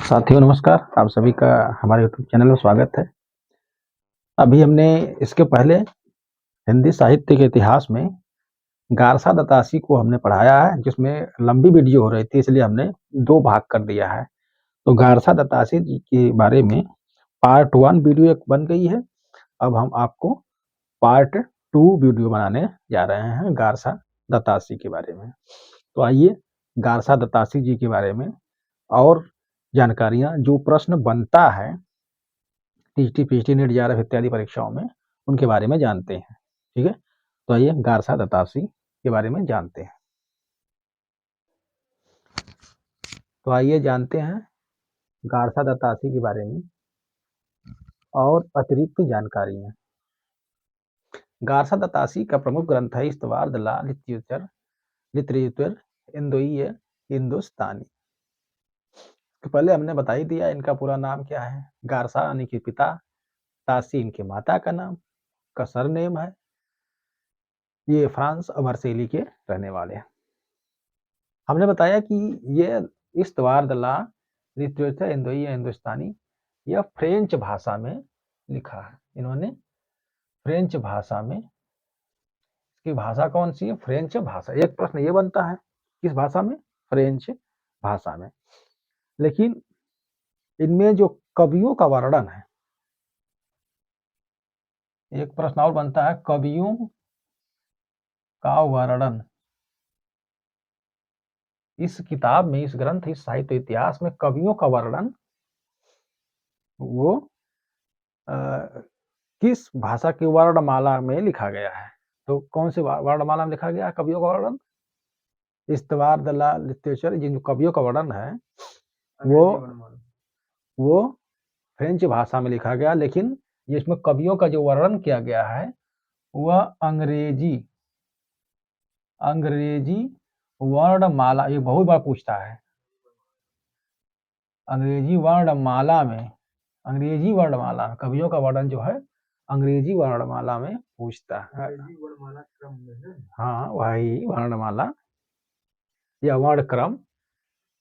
साथियों नमस्कार, आप सभी का हमारे यूट्यूब चैनल में स्वागत है। अभी हमने इसके पहले हिंदी साहित्य के इतिहास में गारसा दत्तासी को हमने पढ़ाया है, जिसमें लंबी वीडियो हो रही थी, इसलिए हमने 2 भाग कर दिया है। तो गारसा दत्तासी जी के बारे में पार्ट 1 वीडियो एक बन गई है। अब हम आपको पार्ट 2 वीडियो बनाने जा रहे हैं गारसा दत्तासी के बारे में। तो आइए गारसा दत्तासी जी के बारे में और जानकारियाँ जो प्रश्न बनता है टीजीटी, पीएचडी, नेट, जेआरएफ इत्यादि परीक्षाओं में उनके बारे में जानते हैं। ठीक है, तो आइए गारसा दत्तासी के बारे में जानते हैं। तो आइए जानते हैं गारसा दत्तासी के बारे में और अतिरिक्त जानकारियाँ। गारसा दत्तासी का प्रमुख ग्रंथ है इस्तवार द ला लिटरेचर लिटरेचर इंदोई हिंदुस्तानी। तो पहले हमने बता ही दिया इनका पूरा नाम क्या है। गारसा यानी कि पिता, तासी इनके माता का नाम का सरनेम है। ये फ्रांस और मार्सेली के रहने वाले हैं। हमने बताया कि ये इस्तवार द ला लिटरेचर इंदोई हिंदुस्तानी यह फ्रेंच भाषा में लिखा है। इन्होंने फ्रेंच भाषा में, इसकी भाषा कौन सी है? फ्रेंच भाषा। एक प्रश्न ये बनता है, किस भाषा में? फ्रेंच भाषा में। लेकिन इनमें जो कवियों का वर्णन है, एक प्रश्न और बनता है, कवियों का वर्णन इस किताब में, इस ग्रंथ, इस साहित्य इतिहास में कवियों का वर्णन वो किस भाषा की वर्णमाला में लिखा गया है? तो कौन सी वर्णमाला में लिखा गया है कवियों का वर्णन? इस्तवार द ला लिटरेचर, ये जो कवियों का वर्णन है वो फ्रेंच भाषा में लिखा गया, लेकिन इसमें कवियों का जो वर्णन किया गया है वह अंग्रेजी वर्णमाला, ये बहुत बार पूछता है, अंग्रेजी वर्णमाला कवियों का वर्णन जो है अंग्रेजी वर्णमाला में पूछता है। हाँ, वही वर्णमाला या वर्णक्रम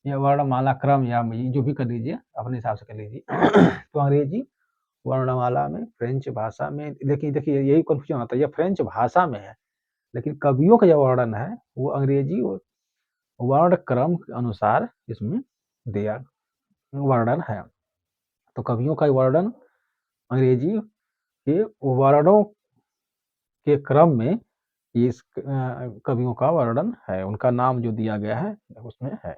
या वर्णमाला क्रम, या जो भी कर लीजिए, अपने हिसाब से कर लीजिए। तो अंग्रेजी वर्णमाला में, फ्रेंच भाषा में, लेकिन देखिए यही कन्फ्यूजन होता है, यह फ्रेंच भाषा में है, लेकिन कवियों का जो वर्णन है वो अंग्रेजी वर्णक्रम के अनुसार इसमें दिया वर्णन है। तो कवियों का वर्णन अंग्रेजी के वर्णों के क्रम में इस कवियों का वर्णन है, उनका नाम जो दिया गया है उसमें है।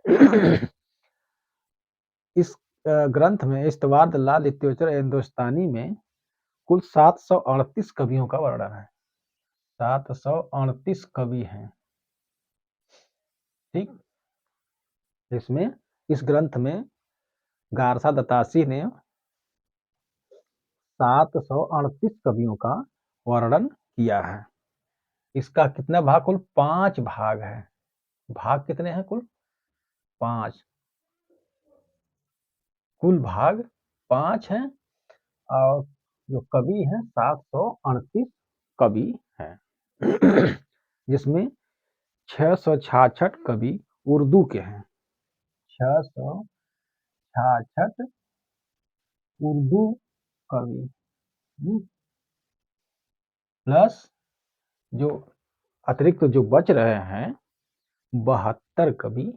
इस ग्रंथ में इस्तवार द ला लिटरेचर हिंदुस्तानी में कुल 738 कवियों का वर्णन है। 738 कवि हैं। ठीक, इसमें इस ग्रंथ में गारसा दत्तासी ने 738 कवियों का वर्णन किया है। इसका कितना भाग? कुल 5 भाग है। भाग कितने हैं? कुल 5। कुल भाग 5 हैं और जो कवि हैं 738 कवि हैं। जिसमें 666 कवि उर्दू के हैं। 666 उर्दू कवि प्लस जो अतिरिक्त जो बच रहे हैं 72 कवि,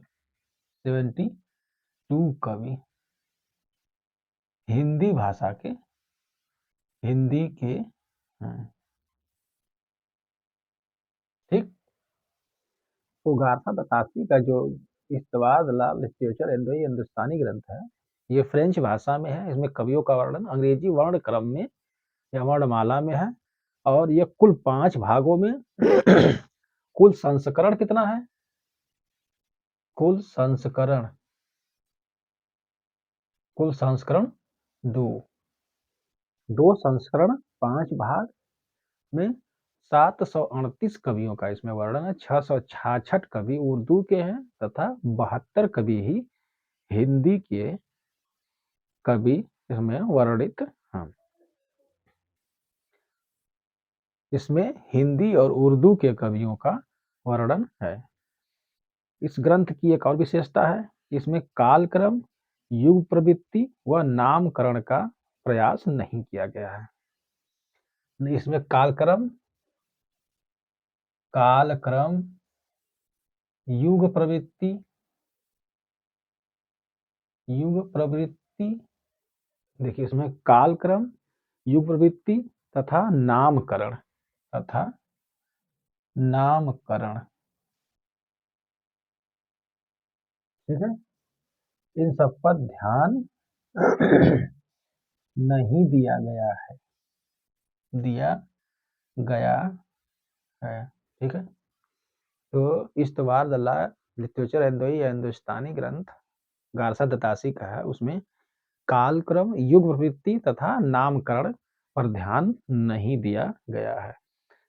72 कवि हिंदी भाषा के, हिंदी के हैं। ठीक, तो गारसा दत्तासी का जो इस्तवार द ला लिटरेचर इंदोई हिंदुस्तानी ग्रंथ है, ये फ्रेंच भाषा में है। इसमें कवियों का वर्णन अंग्रेजी वर्ण क्रम में या वर्णमाला में है और ये कुल 5 भागों में। कुल संस्करण कितना है? कुल संस्करण 2 संस्करण, 5 भाग में 738 कवियों का इसमें वर्णन है। 666 कवि उर्दू के हैं तथा 72 कवि ही हिंदी के कवि इसमें वर्णित हैं। इसमें हिंदी और उर्दू के कवियों का वर्णन है। इस ग्रंथ की एक और विशेषता है, इसमें कालक्रम युग प्रवृत्ति व नामकरण का प्रयास नहीं किया गया है। इसमें कालक्रम, युग प्रवृत्ति, देखिए इसमें कालक्रम, युग प्रवृत्ति तथा नामकरण, ठीक है, इन सब पर ध्यान नहीं दिया गया है, ठीक है। तो इस्तवार दल्ला लिटरेचर हिंदोई या हिंदुस्तानी ग्रंथ गारसा दतासी का है, उसमें कालक्रम, युग प्रवृत्ति तथा नामकरण पर ध्यान नहीं दिया गया है।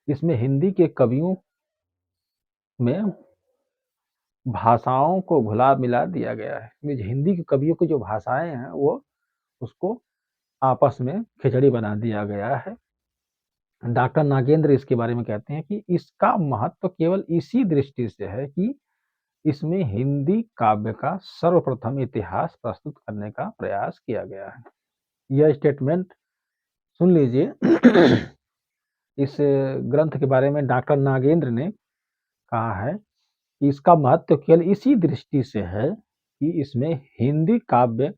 इसमें हिंदी के कवियों में भाषाओं को घुला मिला दिया गया है। हिंदी के कवियों की जो भाषाएं हैं वो उसको आपस में खिचड़ी बना दिया गया है। डॉक्टर नागेंद्र इसके बारे में कहते हैं कि इसका महत्व केवल इसी दृष्टि से है कि इसमें हिंदी काव्य का सर्वप्रथम इतिहास प्रस्तुत करने का प्रयास किया गया है। यह स्टेटमेंट सुन लीजिए। इस ग्रंथ के बारे में डॉक्टर नागेंद्र ने कहा है कि इसका महत्व केवल इसी दृष्टि से है कि इसमें हिंदी काव्य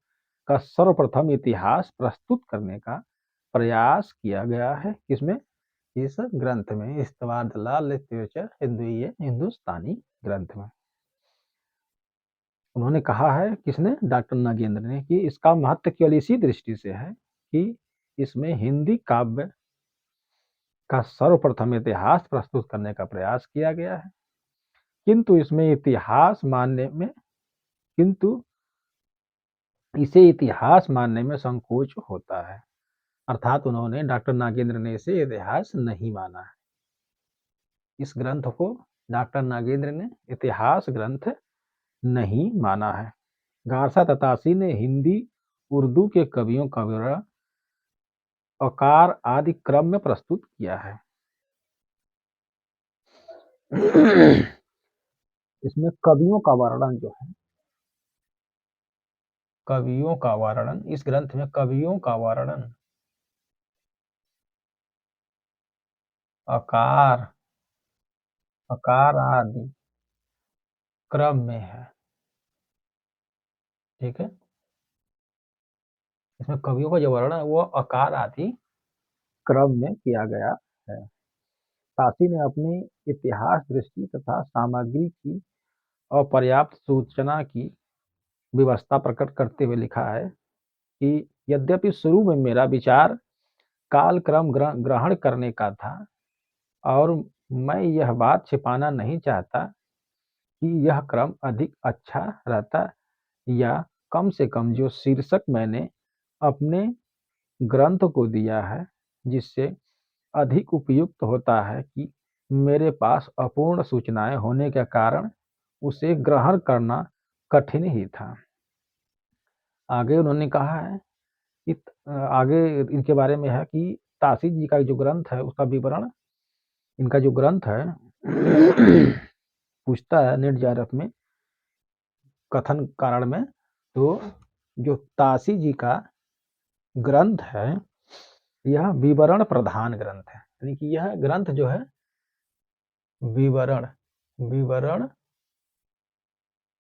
का सर्वप्रथम इतिहास प्रस्तुत करने का प्रयास किया गया है। किसमें? इस ग्रंथ में, इस्तवार दल्ला लिटरेचर हिंदुस्तानी ग्रंथ में। उन्होंने कहा है, किसने? डॉक्टर नागेंद्र ने, कि इसका महत्व केवल इसी दृष्टि से है कि इसमें हिंदी काव्य का सर्वप्रथम इतिहास प्रस्तुत करने का प्रयास किया गया है, किंतु इसे इतिहास मानने में संकोच होता है। अर्थात उन्होंने, डॉक्टर नागेंद्र ने इसे इतिहास नहीं माना है। इस ग्रंथ को डॉक्टर नागेंद्र ने इतिहास ग्रंथ नहीं माना है। गारसा दतासी ने हिंदी उर्दू के कवियों का विवरण अकार आदि क्रम में प्रस्तुत किया है। इसमें कवियों का वर्णन जो है, कवियों का वर्णन, इस ग्रंथ में कवियों का वर्णन अकार आदि क्रम में है, ठीक है। इसमें कवियों का जो वर्णन है वो अकार आदि क्रम में किया गया है। तासी ने अपनी इतिहास दृष्टि तथा सामग्री की अपर्याप्त सूचना की व्यवस्था प्रकट करते हुए लिखा है कि यद्यपि शुरू में मेरा विचार कालक्रम ग्रहण करने का था, और मैं यह बात छिपाना नहीं चाहता कि यह क्रम अधिक अच्छा रहता, या कम से कम जो शीर्षक मैंने अपने ग्रंथ को दिया है, जिससे अधिक उपयुक्त होता है, कि मेरे पास अपूर्ण सूचनाएं होने के कारण उसे ग्रहण करना कठिन ही था। आगे उन्होंने कहा है कि आगे इनके बारे में है कि तासी जी का जो ग्रंथ है उसका विवरण, इनका जो ग्रंथ है पूछता है नेट जारफ में कथन कारण में, तो जो तासी जी का ग्रंथ है यह विवरण प्रधान ग्रंथ है, यानी कि यह ग्रंथ जो है विवरण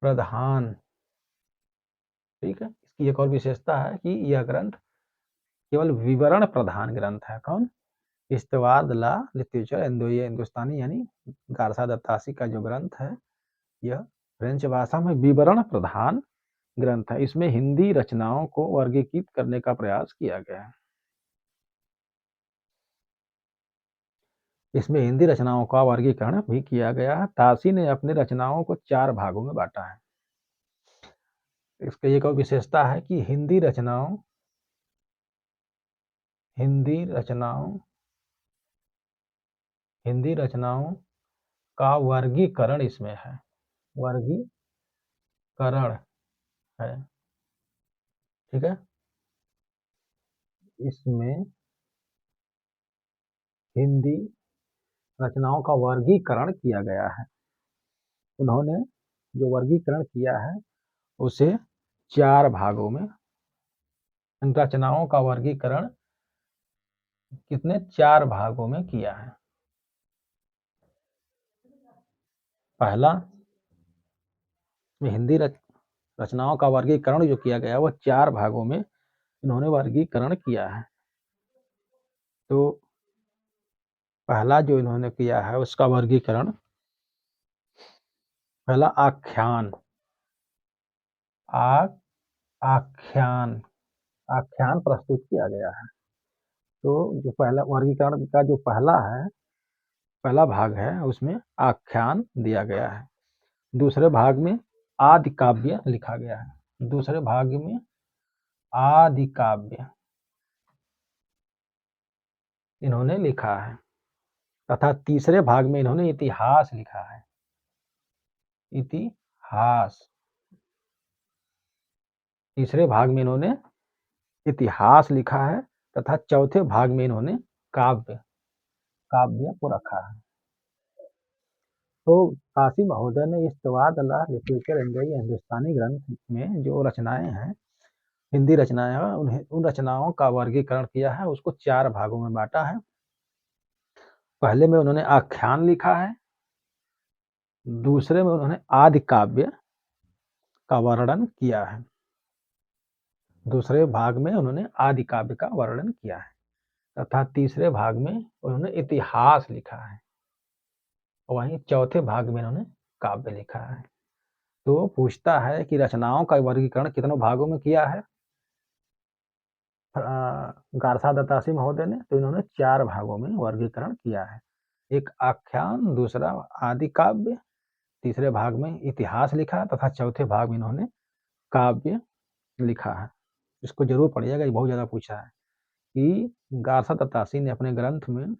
प्रधान, ठीक है। इसकी एक और विशेषता है कि यह ग्रंथ केवल विवरण प्रधान ग्रंथ है। कौन? इस्तवार दल्ला लिटरेचर हिंदुस्तानी, यानी गारसा दत्तासी का जो ग्रंथ है यह फ्रेंच भाषा में विवरण प्रधान ग्रंथ है। इसमें हिंदी रचनाओं को वर्गीकृत करने का प्रयास किया गया है। इसमें हिंदी रचनाओं का वर्गीकरण भी किया गया है। तासी ने अपनी रचनाओं को 4 भागों में बांटा है। इसकी एक और विशेषता है कि हिंदी रचनाओं का वर्गीकरण इसमें है, वर्गीकरण है, ठीक है। इसमें हिंदी रचनाओं का वर्गीकरण किया गया है। उन्होंने जो वर्गीकरण किया है उसे 4 भागों में, इन रचनाओं का वर्गीकरण कितने 4 भागों में किया है। पहला, हिंदी रचनाओं का वर्गीकरण जो किया गया वो 4 भागों में इन्होंने वर्गीकरण किया है। तो पहला जो इन्होंने किया है उसका वर्गीकरण, पहला आख्यान। आख्यान आख्यान प्रस्तुत किया गया है। तो जो पहला वर्गीकरण का जो पहला भाग है उसमें आख्यान दिया गया है। दूसरे भाग में आदि काव्य लिखा गया है। दूसरे भाग में आदि काव्य इन्होंने लिखा है, तथा तीसरे भाग में इन्होंने इतिहास लिखा है। इतिहास, तीसरे भाग में इन्होंने इतिहास लिखा है, तथा चौथे भाग में इन्होंने काव्य काव्य को रखा है। तो काशी महोदय ने इस तवादला लिटरेचर एंड हिंदुस्तानी ग्रंथ में जो रचनाएं हैं, हिंदी रचनाएं हैं, उन रचनाओं का वर्गीकरण किया है, उसको 4 भागों में बांटा है। पहले में उन्होंने आख्यान लिखा है, दूसरे में उन्होंने आदि काव्य का वर्णन किया है, दूसरे भाग में उन्होंने आदि काव्य का वर्णन किया है, तथा तीसरे भाग में उन्होंने इतिहास लिखा है, वहीं चौथे भाग में उन्होंने काव्य लिखा है। तो पूछता है कि रचनाओं का वर्गीकरण कितनों भागों में किया है गारसा दत्तासी महोदय ने, तो इन्होंने 4 भागों में वर्गीकरण किया है। एक आख्यान, दूसरा आदि काव्य, तीसरे भाग में इतिहास लिखा, तथा चौथे भाग में इन्होंने काव्य लिखा है। इसको जरूर पढ़िएगा, ये बहुत ज्यादा पूछा है कि गारसा दत्तासी ने अपने ग्रंथ में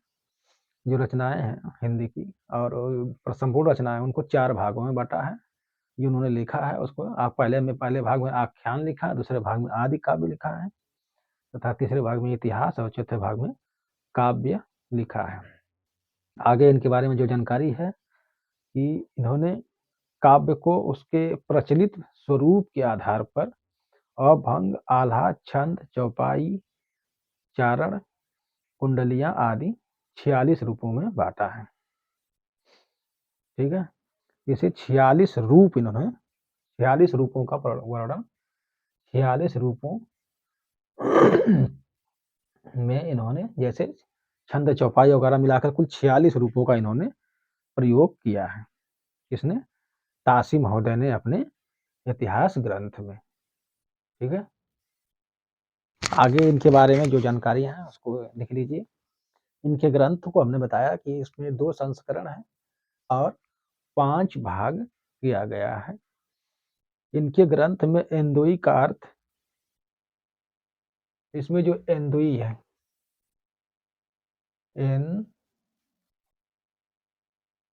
जो रचनाएं हैं हिंदी की और संपूर्ण रचनाएं उनको 4 भागों में बांटा है। जो उन्होंने लिखा है उसको आप पहले भाग में आख्यान लिखा, दूसरे भाग में आदि काव्य लिखा है, तथा तीसरे भाग में इतिहास और चौथे भाग में काव्य लिखा है। आगे इनके बारे में जो जानकारी है कि इन्होंने काव्य को उसके प्रचलित स्वरूप के आधार पर अभंग, आल्हा, छंद, चौपाई, चारण, कुंडलियां आदि 46 रूपों में बांटा है। ठीक है, इसे 46 रूप, इन्होंने 46 रूपों का वर्णन, 46 रूपों में इन्होंने, जैसे छंद, चौपाई वगैरह मिलाकर कुल 46 रूपों का इन्होंने प्रयोग किया है। किसने? तासी महोदय ने अपने इतिहास ग्रंथ में। ठीक है, आगे इनके बारे में जो जानकारी है उसको लिख लीजिए। इनके ग्रंथ को हमने बताया कि इसमें 2 संस्करण है और 5 भाग किया गया है। इनके ग्रंथ में एंदुई का अर्थ, इसमें जो एंदुई है,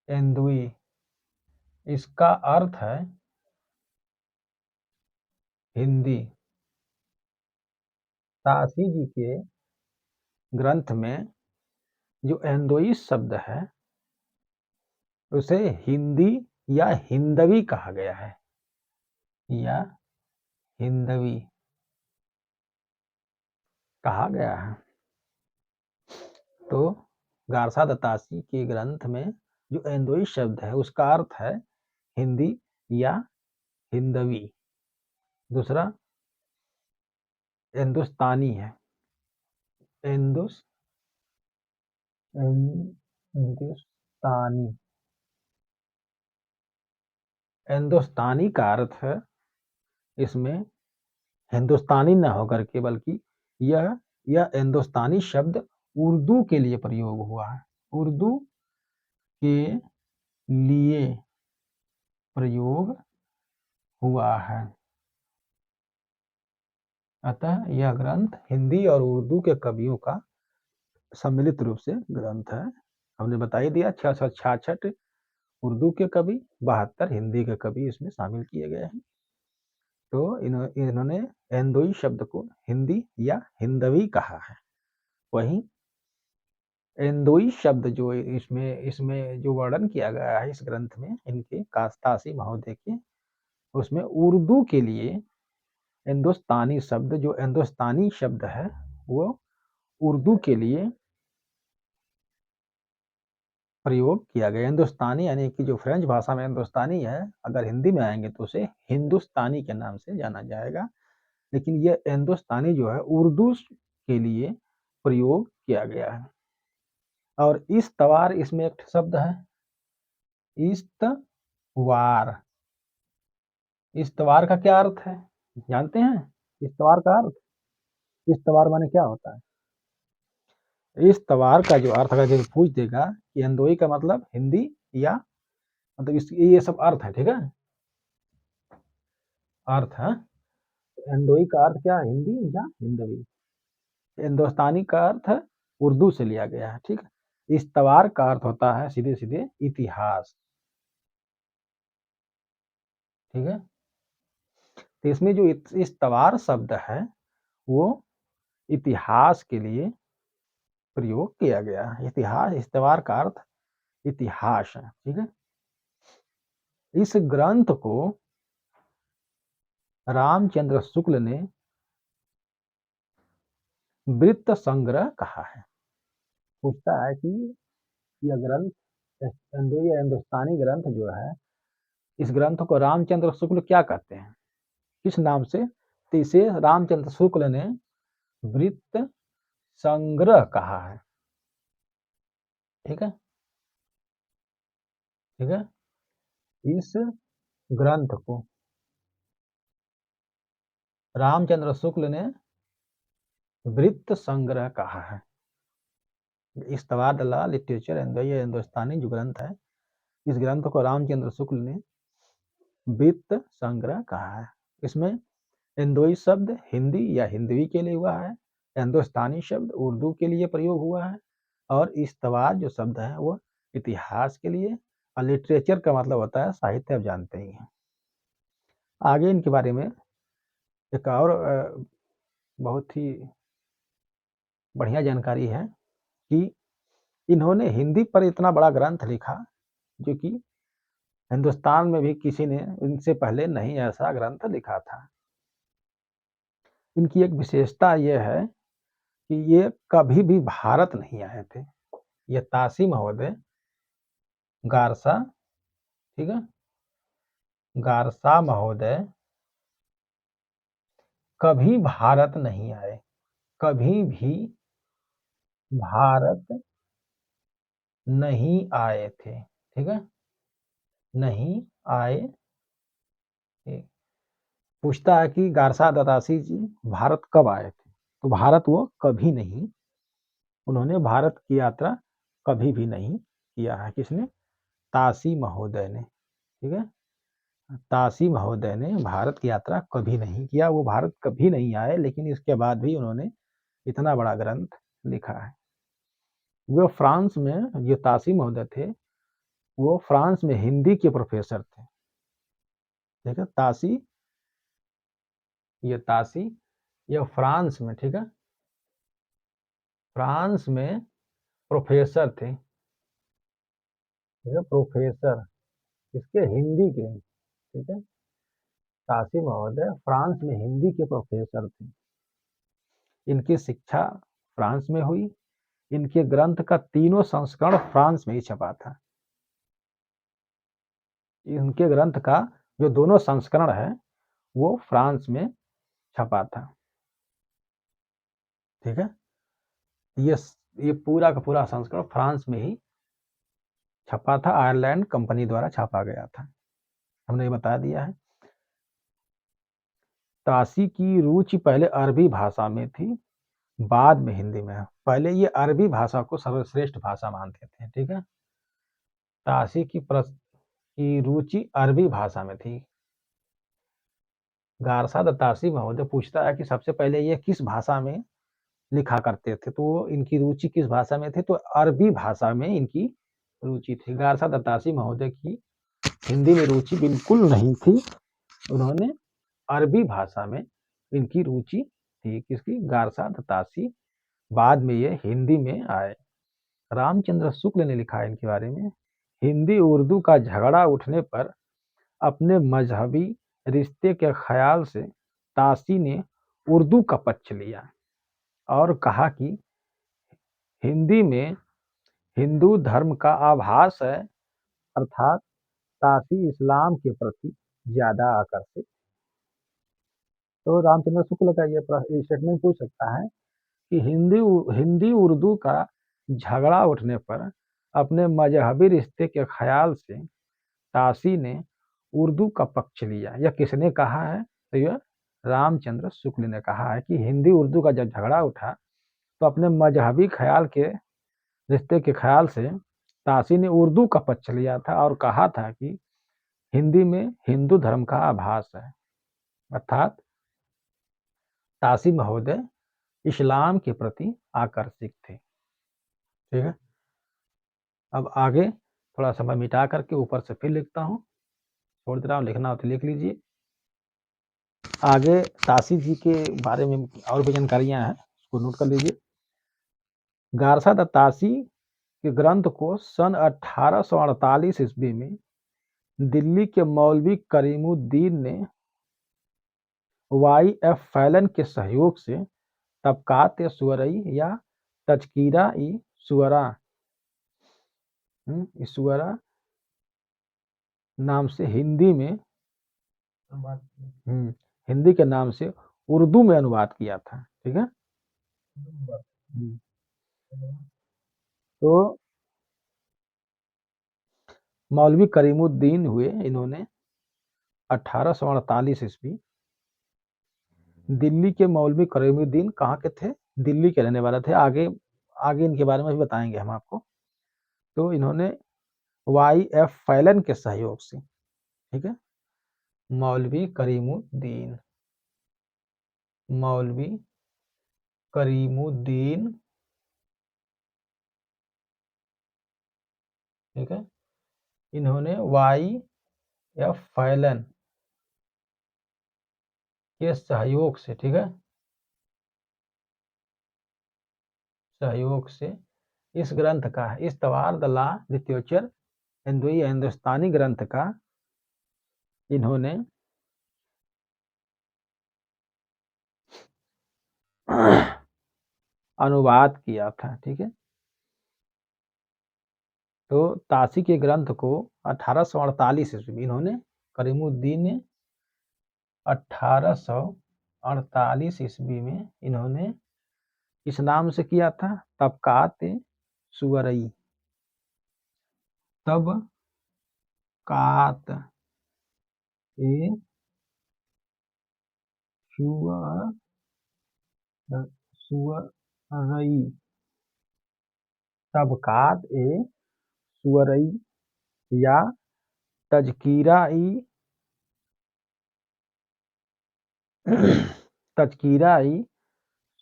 एंदुई, इसका अर्थ है हिंदी। तासी जी के ग्रंथ में जो एंदोई शब्द है उसे हिंदी या हिंदवी कहा गया है, या हिंदवी कहा गया है। तो गारसा दत्तासी के ग्रंथ में जो एंदोई शब्द है उसका अर्थ है हिंदी या हिंदवी। दूसरा हिंदुस्तानी है, हिंदुस्तानी, हिंदुस्तानी का अर्थ है इसमें हिंदुस्तानी न होकर के, बल्कि यह हिंदुस्तानी शब्द उर्दू के लिए प्रयोग हुआ है, उर्दू के लिए प्रयोग हुआ है। अतः यह ग्रंथ हिंदी और उर्दू के कवियों का सम्मिलित रूप से ग्रंथ है। हमने बता ही दिया 666 उर्दू के कवि, 72 हिंदी के कवि इसमें शामिल किए गए हैं। तो इन्होंने एंदोई शब्द को हिंदी या हिंदवी कहा है। वहीं एंदोई शब्द जो इसमें इसमें जो वर्णन किया गया है इस ग्रंथ में इनके कास्तासी महोदय के, उसमें उर्दू के लिए हिंदुस्तानी शब्द, जो हिंदुस्तानी शब्द है वो उर्दू के लिए प्रयोग किया गया। हिंदुस्तानी यानी कि जो फ्रेंच भाषा में हिंदुस्तानी है, अगर हिंदी में आएंगे तो उसे हिंदुस्तानी के नाम से जाना जाएगा, लेकिन ये हिंदुस्तानी जो है उर्दू के लिए प्रयोग किया गया है। और इस्तवार, इसमें एक शब्द है इस्तवार। इस्तवार का क्या अर्थ है जानते हैं? इस्तवार का अर्थ, इस्तवार माने क्या होता है? इस्तवार का जो अर्थ, अगर पूछ देगा कि हिंदोई का मतलब हिंदी या मतलब ये सब अर्थ है, ठीक है, अर्थ है। हिंदोई का अर्थ क्या है? हिंदी या हिंदवी। हिंदुस्तानी का अर्थ है उर्दू से लिया गया है, ठीक है। इस्तवार का अर्थ होता है सीधे सीधे इतिहास, ठीक है। तो इसमें जो इस्तवार शब्द है वो इतिहास के लिए प्रयोग किया गया है। इतिहास, इस्तवार का अर्थ इतिहास है, ठीक है। इस ग्रंथ को रामचंद्र शुक्ल ने वृत्त संग्रह कहा है। पूछता है कि यह ग्रंथ, ये हिंदुस्तानी ग्रंथ जो है, इस ग्रंथ को रामचंद्र शुक्ल क्या कहते हैं, किस नाम से? तो इसे रामचंद्र शुक्ल ने वृत्त संग्रह कहा है, ठीक है, ठीक है। इस ग्रंथ को रामचंद्र शुक्ल ने वृत्त संग्रह कहा है। इस्तवार द लॉ लिटरेचर एंड ये हिंदुस्तानी जो ग्रंथ है, इस ग्रंथ को रामचंद्र शुक्ल ने वृत्त संग्रह कहा है। इसमें हिंदोई शब्द हिंदी या हिंदवी के लिए हुआ है, हिंदुस्तानी शब्द उर्दू के लिए प्रयोग हुआ है, और इस्तवार जो शब्द है वो इतिहास के लिए, और लिटरेचर का मतलब होता है साहित्य, आप जानते ही हैं। आगे इनके बारे में एक और बहुत ही बढ़िया जानकारी है कि इन्होंने हिंदी पर इतना बड़ा ग्रंथ लिखा जो कि हिंदुस्तान में भी किसी ने इनसे पहले नहीं ऐसा ग्रंथ लिखा था। इनकी एक विशेषता यह है कि ये कभी भी भारत नहीं आए थे। ये तासी महोदय गारसा, ठीक है, गारसा महोदय कभी भारत नहीं आए, कभी भी भारत नहीं आए थे, ठीक है, नहीं आए थे। पूछता है कि गारसा दत्तासी जी भारत कब आए थे, तो भारत वो कभी नहीं, उन्होंने भारत की यात्रा कभी भी नहीं किया है। किसने? तासी महोदय ने, ठीक है, तासी महोदय ने भारत की यात्रा कभी नहीं किया, वो भारत कभी नहीं आए, लेकिन इसके बाद भी उन्होंने इतना बड़ा ग्रंथ लिखा है। वो फ्रांस में, जो तासी महोदय थे, वो फ्रांस में हिंदी के प्रोफेसर थे, ठीक है। तासी, ये तासी, ये फ्रांस में, ठीक है, फ्रांस में प्रोफेसर थे, ठीक है, प्रोफेसर इसके हिंदी के, ठीक है। तासी महोदय फ्रांस में हिंदी के प्रोफेसर थे। इनकी शिक्षा फ्रांस में हुई। इनके ग्रंथ का तीनों संस्करण फ्रांस में ही छपा था। इनके ग्रंथ का जो दोनों संस्करण है वो फ्रांस में छपा था, ठीक है। ये ये पूरा का पूरा संस्करण फ्रांस में ही छपा था, आयरलैंड कंपनी द्वारा छापा गया था, हमने ये बता दिया है। तासी की रुचि पहले अरबी भाषा में थी, बाद में हिंदी में है। पहले ये अरबी भाषा को सर्वश्रेष्ठ भाषा मानते थे, ठीक है। तासी की रुचि अरबी भाषा में थी। गारसा दत्तासी महोदय पूछता है कि सबसे पहले ये किस भाषा में लिखा करते थे, तो इनकी रुचि किस भाषा में थी, तो अरबी भाषा में इनकी रुचि थी। गारसा दत्तासी महोदय की हिंदी में रुचि बिल्कुल नहीं थी, उन्होंने अरबी भाषा में इनकी रुचि थी। किसकी? गारसा दत्तासी। बाद में ये हिंदी में आए। रामचंद्र शुक्ल ने लिखा है इनके बारे में, हिंदी उर्दू का झगड़ा उठने पर अपने मजहबी रिश्ते के ख्याल से ताशी ने उर्दू का पक्ष लिया और कहा कि हिंदी में हिंदू धर्म का आभास है, अर्थात ताशी इस्लाम के प्रति ज्यादा आकर्षित। तो रामचंद्र शुक्ल का ये स्टेटमेंट पूछ सकता है कि हिंदी उर्दू का झगड़ा उठने पर अपने मजहबी रिश्ते के ख्याल से ताशी ने उर्दू का पक्ष लिया। यह किसने कहा है? तो यह रामचंद्र शुक्ल ने कहा है कि हिंदी उर्दू का जब झगड़ा उठा तो अपने मजहबी ख्याल के रिश्ते के ख्याल से ताशी ने उर्दू का पक्ष लिया था और कहा था कि हिंदी में हिंदू धर्म का आभास है, अर्थात ताशी महोदय इस्लाम के प्रति आकर्षित थे। ठीक है, अब आगे थोड़ा समय मिटा करके ऊपर से फिर लिखता हूँ, छोड़ दे रहा हूँ, लिखना हो तो लिख लीजिए। आगे ताशी जी के बारे में और भी जानकारियां हैं, उसको नोट कर लीजिए। गारसा द ताशी के ग्रंथ को सन 1848 ईस्वी में दिल्ली के मौलवी करीमुद्दीन ने वाई.एफ. फैलन के सहयोग से तबकात सुवरई या तज़किरा ई सुवरा नाम से हिंदी में हिंदी के नाम से उर्दू में अनुवाद किया था। ठीक है, तो मौलवी करीमुद्दीन हुए, इन्होंने 1848 ईस्वी दिल्ली के मौलवी करीमुद्दीन कहाँ के थे? दिल्ली के रहने वाले थे। आगे आगे इनके बारे में भी बताएंगे हम आपको। तो इन्होंने वाई.एफ. फैलन के सहयोग से, ठीक है, मौलवी करीमुद्दीन ठीक है, इन्होंने वाई.एफ. फैलन के सहयोग से, ठीक है, सहयोग से इस ग्रंथ का, इस तवार द लॉ लिटरेचर हिंदुस्तानी ग्रंथ का इन्होंने अनुवाद किया था। ठीक है, तो ताशी के ग्रंथ को 1848 ईस्वी में इन्होंने, करीमुद्दीन ने 1848 ईस्वी में इन्होंने इस नाम से किया था, तबकात सुवरई, तबकात ए सुवरई, तबकात ए सुवरई या तज़किरा ई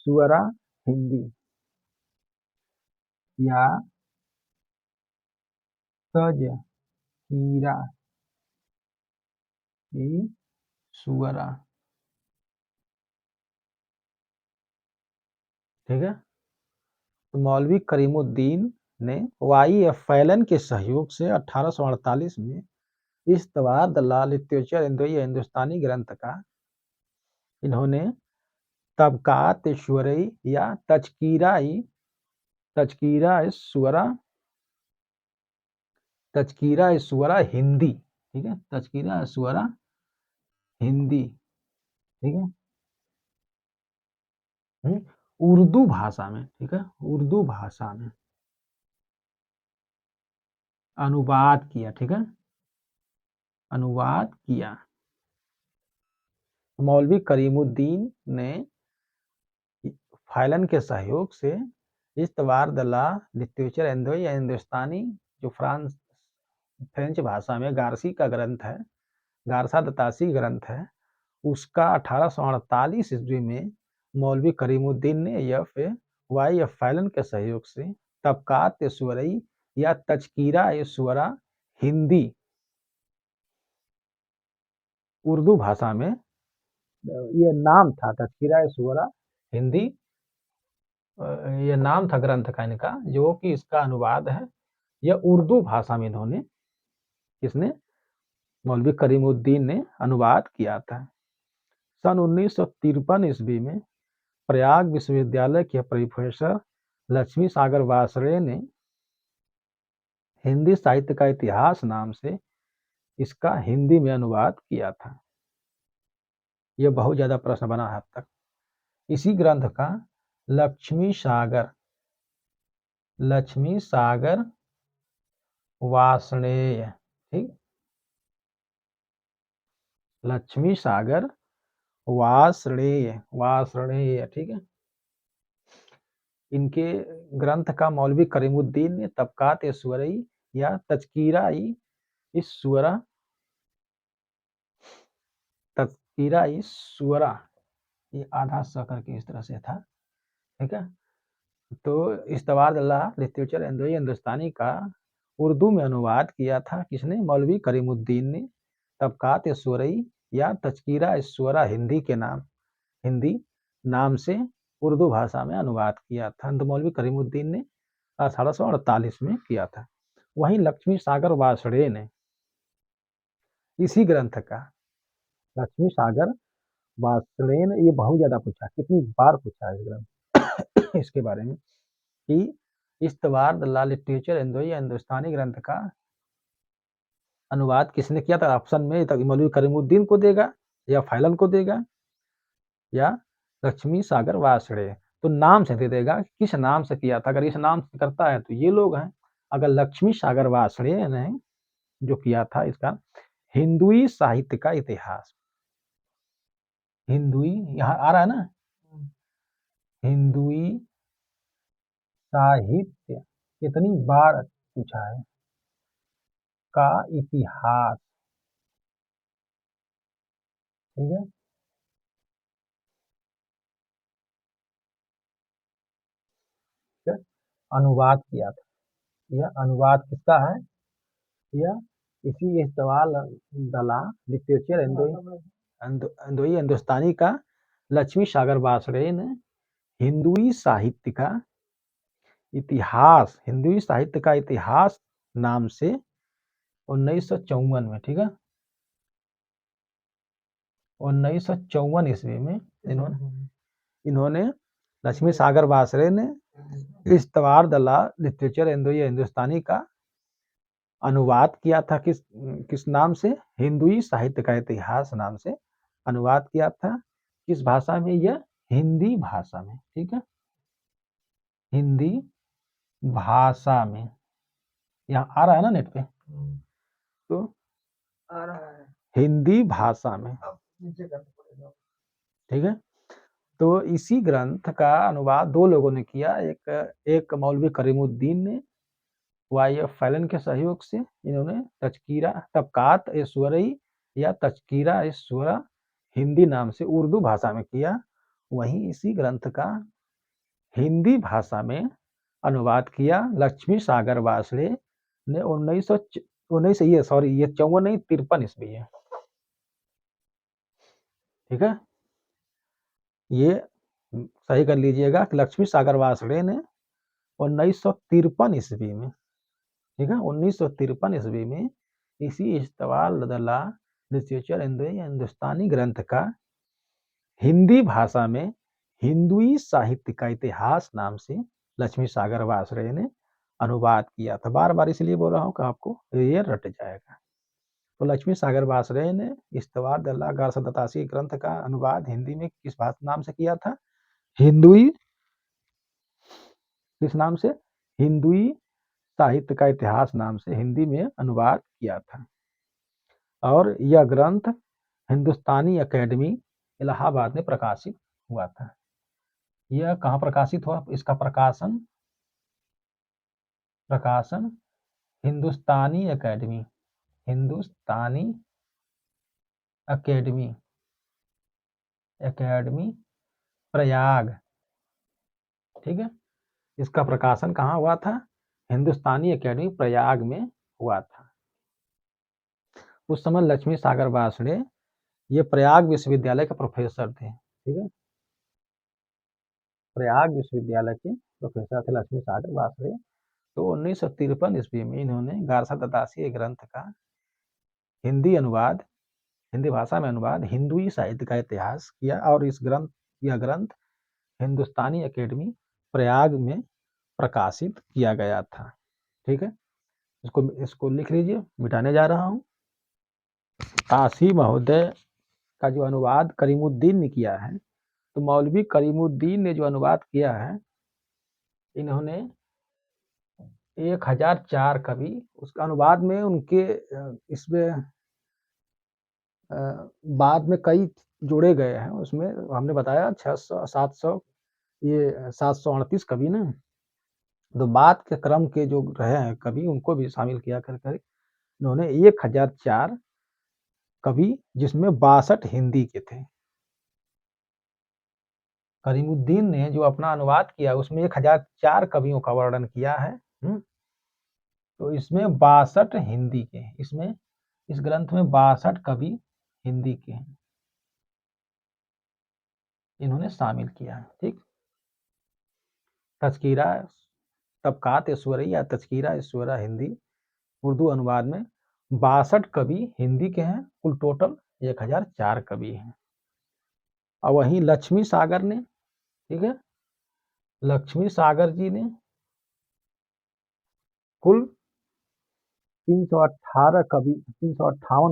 सुवरा हिंदी या तज़किरा ई सुवरा। ठीक है, तो मौलवी करीमुद्दीन ने वाई.एफ. फैलन के सहयोग से 1848 में इस तवार द लॉ लिटरेचर हिंदुस्तानी ग्रंथ का इन्होंने तबकात सुवरई या तज़किरा सुवरा हिंदी, ठीक है, तज़किरा सुवरा हिंदी, ठीक है, उर्दू भाषा में, ठीक है, उर्दू भाषा में अनुवाद किया। ठीक है, अनुवाद किया। मौलवी करीमुद्दीन ने फैलन के सहयोग से इस तवार द लॉ लिटरेचर हिंदुस्तानी, जो फ्रेंच भाषा में गारसी का ग्रंथ है, गारसा द ताशी ग्रंथ है, उसका 1848 ईस्वी में मौलवी करीमुद्दीन ने वाई.एफ. फैलन के सहयोग से तबकात सुवरई या तज़किरा सुवरा हिंदी, उर्दू भाषा में ये नाम था, तज़किरा सुवरा हिंदी, ये नाम था ग्रंथ का इनका, जो कि इसका अनुवाद है। यह उर्दू भाषा में इन्होंने, इसने मौलवी करीमुद्दीन ने अनुवाद किया था। सन 1953 ईस्वी में प्रयाग विश्वविद्यालय के प्रोफेसर लक्ष्मी सागर वासरे ने हिंदी साहित्य का इतिहास नाम से इसका हिंदी में अनुवाद किया था। यह बहुत ज्यादा प्रश्न बना है अब तक। इसी ग्रंथ का लक्ष्मी सागर वार्ष्णेय, ठीक, लक्ष्मी सागर वार्ष्णेय, ठीक है। इनके ग्रंथ का मौलवी करीमुद्दीन ने तबकात सुवरई या तज़किरा सुवरा, ये आधा स करके इस तरह से था, ठीक है। तो इस्तवारदल्लाह लिटरेचर एंड हिंदुस्तानी का उर्दू में अनुवाद किया था किसने? मौलवी करीमुद्दीन ने। तबकात सुवरई या तज़किरा सुवरा हिंदी नाम से उर्दू भाषा में अनुवाद किया था। तो मौलवी करीमुद्दीन ने 1848 में किया था। वहीं लक्ष्मी सागर वार्ष्णेय ने इसी ग्रंथ का, लक्ष्मी सागर वार्ष्णेय ने, ये बहुत ज्यादा पूछा, कितनी बार पूछा है इस ग्रंथ इसके बारे में कि इस्तवारदल्लाह लिटरेचर एंड हिंदुस्तानी ग्रंथ का अनुवाद किसने किया था? ऑप्शन में तक मौलवी करीमुद्दीन को देगा, या फैलन को देगा, या लक्ष्मी सागर वार्ष्णेय। तो नाम से दे देगा किस नाम से किया था। अगर इस नाम से करता है तो ये लोग हैं। अगर लक्ष्मी सागर वार्ष्णेय ने जो किया था इसका हिंदुई साहित्य का इतिहास, हिंदुई यहाँ आ रहा है ना, हिंदुई साहित्य कितनी बार पूछा है का इतिहास, ठीक है। अनुवाद किया था। यह अनुवाद किसका है? यह इसी इस्तवाल दला लिटरेचर हिंदुई हिंदुस्तानी का लक्ष्मी सागर वार्ष्णेय ने हिंदुई साहित्य का इतिहास नाम से 1954 में, ठीक है, 1954 ईस्वी में इन्होंने लक्ष्मी सागर वार्ष्णेय ने इस्तवारदल्लाह लिटरेचर हिंदुस्तानी का अनुवाद किया था। किस नाम से? हिंदुई साहित्य का इतिहास नाम से अनुवाद किया था। किस भाषा में? यह हिंदी भाषा में, ठीक है, हिंदी भाषा में। यहाँ आ रहा है ना नेट पे? तो आ रहा है, हिंदी भाषा में, ठीक है। तो इसी ग्रंथ का अनुवाद दो लोगों ने किया, एक मौलवी करीमुद्दीन ने, वाई.एफ. फैलन के सहयोग से इन्होंने तबकात सुवरई या तज़किरा सुवरा हिंदी नाम से उर्दू भाषा में किया। वहीं इसी ग्रंथ का हिंदी भाषा में अनुवाद किया लक्ष्मी सागर वार्ष्णेय ने 19 ये 54 नहीं 53 ईस्वी है, ठीक है। ये सही कर लीजिएगा कि लक्ष्मी सागर वार्ष्णेय ने 1953 ईस्वी में, ठीक है, 1953 ईस्वी में इसी इस्तवारदल्लाह लिटरेचर हिंदुस्तानी ग्रंथ का हिंदी भाषा में हिंदुई साहित्य का इतिहास नाम से लक्ष्मी सागर वार्ष्णेय ने अनुवाद किया था। बार बार इसलिए बोल रहा हूँ कि आपको ये रट जाएगा। तो लक्ष्मी सागर वार्ष्णेय ने इस्तवारदल्लाह 1187 ग्रंथ का अनुवाद हिंदी में किस भाषा नाम से किया था? हिंदुई, किस नाम से? हिंदुई साहित्य का इतिहास नाम से हिंदी में अनुवाद किया था। और यह ग्रंथ हिंदुस्तानी अकेडमी इलाहाबाद में प्रकाशित हुआ था। यह कहाँ प्रकाशित हुआ? इसका प्रकाशन हिंदुस्तानी अकेडमी प्रयाग, ठीक है। इसका प्रकाशन कहाँ हुआ था? हिंदुस्तानी अकेडमी प्रयाग में हुआ था। उस समय लक्ष्मी सागर वार्ष्णेय ये प्रयाग विश्वविद्यालय के प्रोफेसर थे, ठीक है, प्रयाग विश्वविद्यालय के प्रोफेसर थे लक्ष्मी सागर वार्ष्णेय। तो 1953 ईस्वी में इन्होंने 1187 ग्रंथ का हिंदी अनुवाद हिंदी भाषा में अनुवाद हिंदुई साहित्य का इतिहास किया और यह ग्रंथ हिंदुस्तानी अकेडमी प्रयाग में प्रकाशित किया गया था। ठीक है, इसको लिख लीजिए, मिटाने जा रहा हूँ। तासी महोदय का जो अनुवाद करीमुद्दीन ने किया है, तो मौलवी करीमुद्दीन ने जो अनुवाद किया है, इन्होंने 1004 कवि उसका अनुवाद में उनके इसमें बाद में कई जोड़े गए हैं। उसमें हमने बताया 600 700 ये 738 कवि ना, तो बाद के क्रम के जो रहे हैं कवि उनको भी शामिल किया कर इन्होंने 1004 कवि, जिसमें 62 हिंदी के थे। करीमुद्दीन ने जो अपना अनुवाद किया उसमें 1004 कवियों का वर्णन किया है। तो इसमें 62 हिंदी के हैं। इसमें इस ग्रंथ में 62 कवि हिंदी के हैं, इन्होंने शामिल किया है। ठीक, तज़किरा तबकात ऐश्वर्या या तज़किरा ऐश्वर्या हिंदी उर्दू अनुवाद में 62 कवि हिंदी के हैं, कुल टोटल 1004 कवि हैं। और वहीं लक्ष्मी सागर ने, ठीक है, लक्ष्मी सागर जी ने कुल 358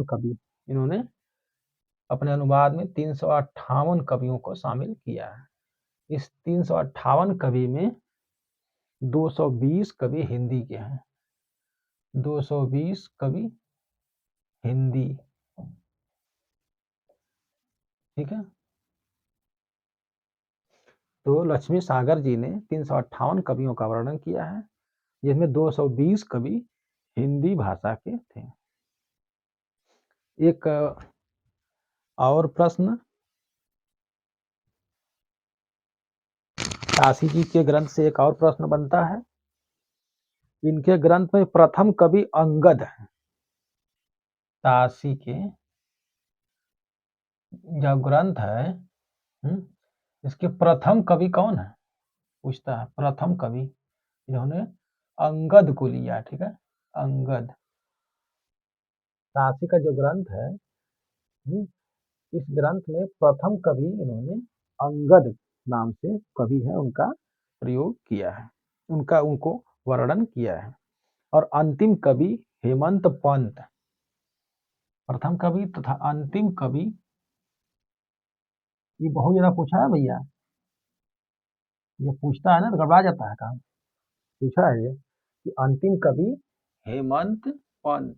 कवि इन्होंने अपने अनुवाद में 358 कवियों को शामिल किया है। इस 358 कवि में 220 कवि हिंदी के हैं, 220 कवि हिंदी। ठीक है, तो लक्ष्मी सागर जी ने 358 कवियों का वर्णन किया है, जिसमें 220 कवि हिंदी भाषा के थे। एक और प्रश्न, तासी जी के ग्रंथ से एक और प्रश्न बनता है। इनके ग्रंथ में प्रथम कवि अंगद है। तासी के जो ग्रंथ है, इसके प्रथम कवि कौन है, पूछता है। प्रथम कवि इन्होंने अंगद को लिया। ठीक है, अंगद। तासी का जो ग्रंथ है, इस ग्रंथ में प्रथम कवि इन्होंने अंगद नाम से कवि है, उनका प्रयोग किया है, उनको वर्णन किया है। और अंतिम कवि हेमंत पंत। प्रथम कवि तथा अंतिम कवि, ये बहुत ज्यादा पूछा है भैया, ये पूछता है ना तो गड़बड़ा जाता है काम। पूछा है ये कि अंतिम कवि हेमंत पंत,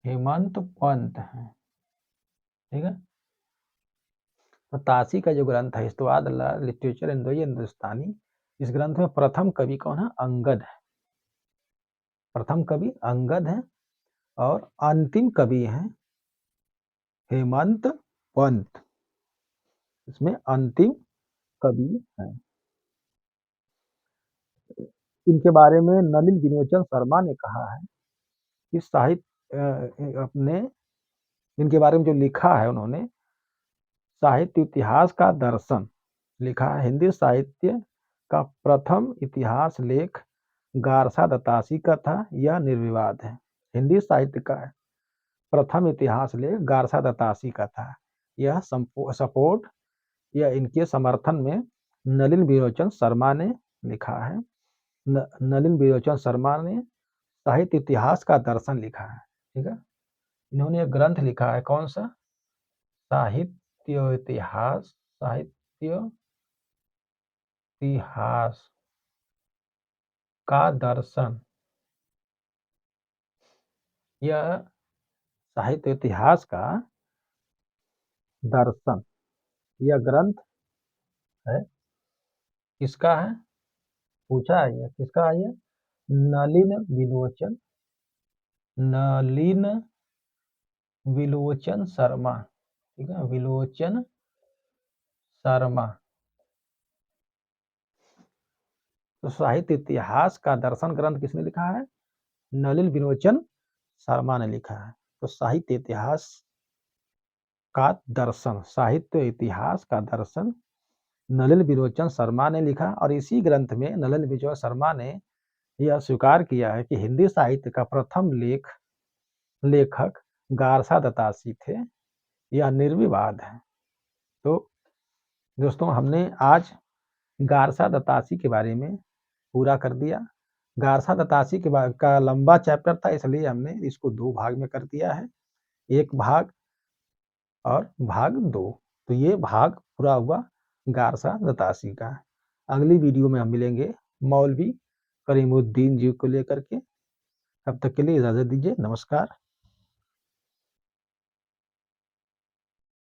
हेमंत पंत है। ठीक है, तो तासी का जो ग्रंथ है इस्तवाद लिटरेचर इन हिंदुस्तानी, इस ग्रंथ में प्रथम कवि कौन है, अंगद है। प्रथम कवि अंगद है और अंतिम कवि हैं हेमंत पंत। इसमें अंतिम कवि हैं। इनके बारे में नलिन विमोचन शर्मा ने कहा है कि साहित्य अपने इनके बारे में जो लिखा है उन्होंने, साहित्य इतिहास का दर्शन लिखा है। हिंदी साहित्य का प्रथम इतिहास लेख गारसा दत्तासी का था, यह निर्विवाद है। हिंदी साहित्य का प्रथम इतिहास लेख गारसा दत्तासी का था। यह सपोर्ट या इनके समर्थन में नलिन विमोचन शर्मा ने लिखा है। नलिन विमोचन शर्मा ने साहित्य इतिहास का दर्शन लिखा है। ठीक है, इन्होंने एक ग्रंथ लिखा है, कौन सा, साहित्य इतिहास, साहित्य इतिहास का दर्शन। यह साहित्य इतिहास का दर्शन, यह ग्रंथ है, किसका है, पूछा है ये किसका है, ये नलिन विलोचन, नलिन विलोचन शर्मा। ठीक है, विलोचन शर्मा। तो साहित्य इतिहास का दर्शन ग्रंथ किसने लिखा है, नलिन विलोचन शर्मा ने लिखा है। तो साहित्य इतिहास का दर्शन, साहित्य इतिहास का दर्शन नलिन विलोचन शर्मा ने लिखा। और इसी ग्रंथ में नलिन विलोचन शर्मा ने यह स्वीकार किया है कि हिंदी साहित्य का प्रथम लेखक गारसा दतासी थे, यह निर्विवाद है। तो दोस्तों हमने आज गारसा दतासी के बारे में पूरा कर दिया। गारसा दतासी के बाद का लंबा चैप्टर था, इसलिए हमने इसको 2 भाग में कर दिया है। 1 भाग और भाग 2। तो ये भाग पूरा हुआ गारसा दतासी का। अगली वीडियो में हम मिलेंगे मौलवी करीमुद्दीन जी को लेकर के। तब तक के लिए इजाज़त दीजिए। नमस्कार।